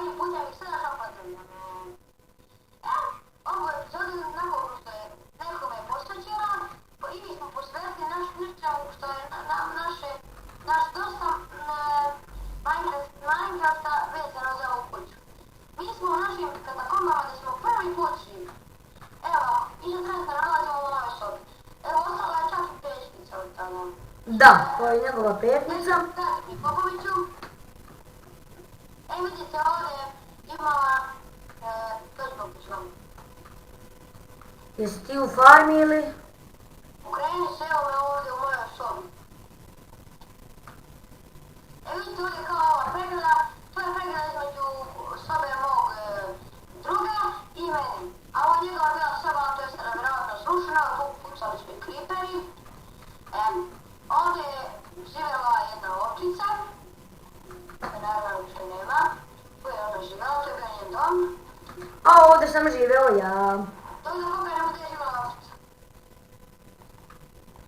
Ovim putem ih sve naša pozdravljam. Ovo je epizoda nakon što je nekome posvećena i mi smo posvetili nečemu što je naš dosta Minecrafta vezano za ovu kuću. Mi smo u našim katakombama da smo prvi put živi. Evo, i što trenutno nalazimo u ovoj sobi. Evo, ostala je čak i pečnica od tada. Da, to je njegova petnica. Popoviću. Vidite ovdje imala dođu. Jesi ti u farmi ili? Ukreni se evo me ovdje u mojoj sobi. Vidite ovdje kao ova pregrada, to je pregrada između sobe mog druga i meni. A ovo je njegova bila soba, to je sada vjerojatno srušena, tu pucali su i kriperi. Ovdje je živjela jedna ovčica, koje naravno više nema. Tu je ona živjela, to je bio njen dom. A ovdje sam živeo ja. To je za koga ne bude živjela ovčica.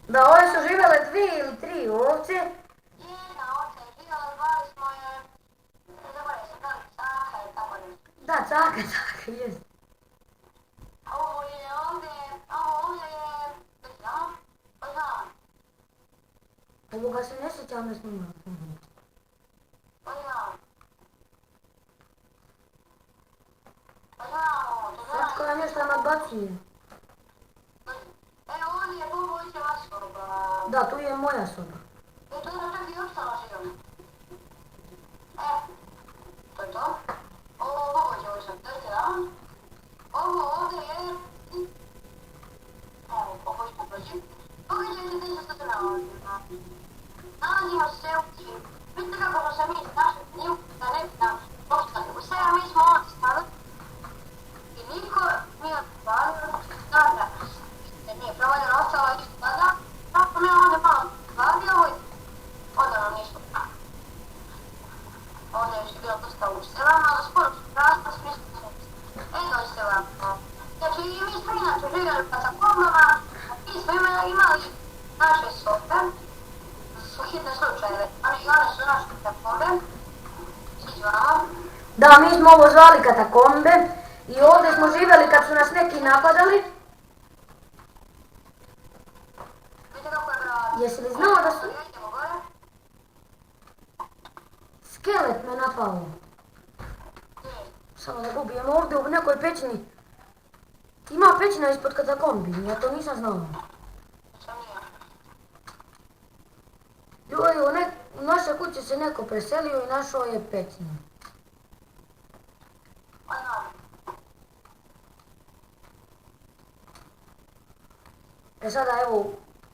Da, ovdje su živjele 2 ili 3 ovce. Jedna ovca je živjela, zvali smo je, zaboravim se, da li Caka ili tako nešto. Da, Caka, jest. Ovo ovdje je, već znamo, pa znamo. Ovoga se ne sjećam da smo imali. Pa znamo. Pa znamo, to znamo. Sačko nam nešto nabacuje. Evo ovdje je Popovićeva soba. Da, tu je moja soba. Tu je čak i opstala živjela. To je to. Ovo Popovićeva soba, to je da. Ovo ovdje je... Evo, Popovićeva prođi. Pogledajte gdje što se nalazimo. Nalazimo se u kući. Vidite kako smo se mi snašli, da ne bi nam postali. U svega mi smo ovdje stavili i niko nije odvalio da nije provaljeno, ostalo isto tada. Tako mi ovdje malo vadio i onda nam ništa. Ovdje je još bilo dosta u selama, ali skoro su prasta smisli su. Dođite vam. Znači i mi smo inače živjeli u katakombama, mi smo imali naše sobe, su hitne slučajeve, i one su naše katakombe, svi zvamo. Da, mi smo ovo zvali katakombe i ovdje smo živjeli kad su nas neki napadali. Vidite kako je bravo. Jesi li znao da su... Idemo gore. Skelet me napao. Samo da ubijem ovdje u nekoj pećini. Ima pećina ispod katakombi, ja to nisam znao. Ljudi, u naše kuće se neko preselio i našao je pećinu. Sada evo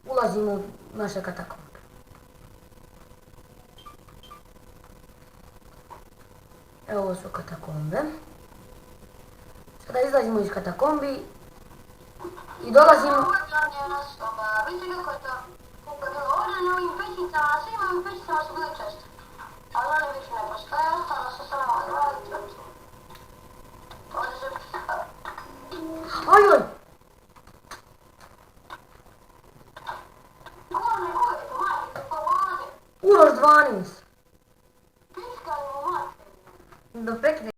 ulazimo u naše katakombe. Evo ovo su katakombe. Sada izlazimo iz katakombi i dolazimo... Ovo je glavnjena soba. Vidite kako je to? Kako je bilo ovdje na ovim pećnicama, svima ovim pećnicama su bile česte. Ali one više ne postoje, ostalo su samo ove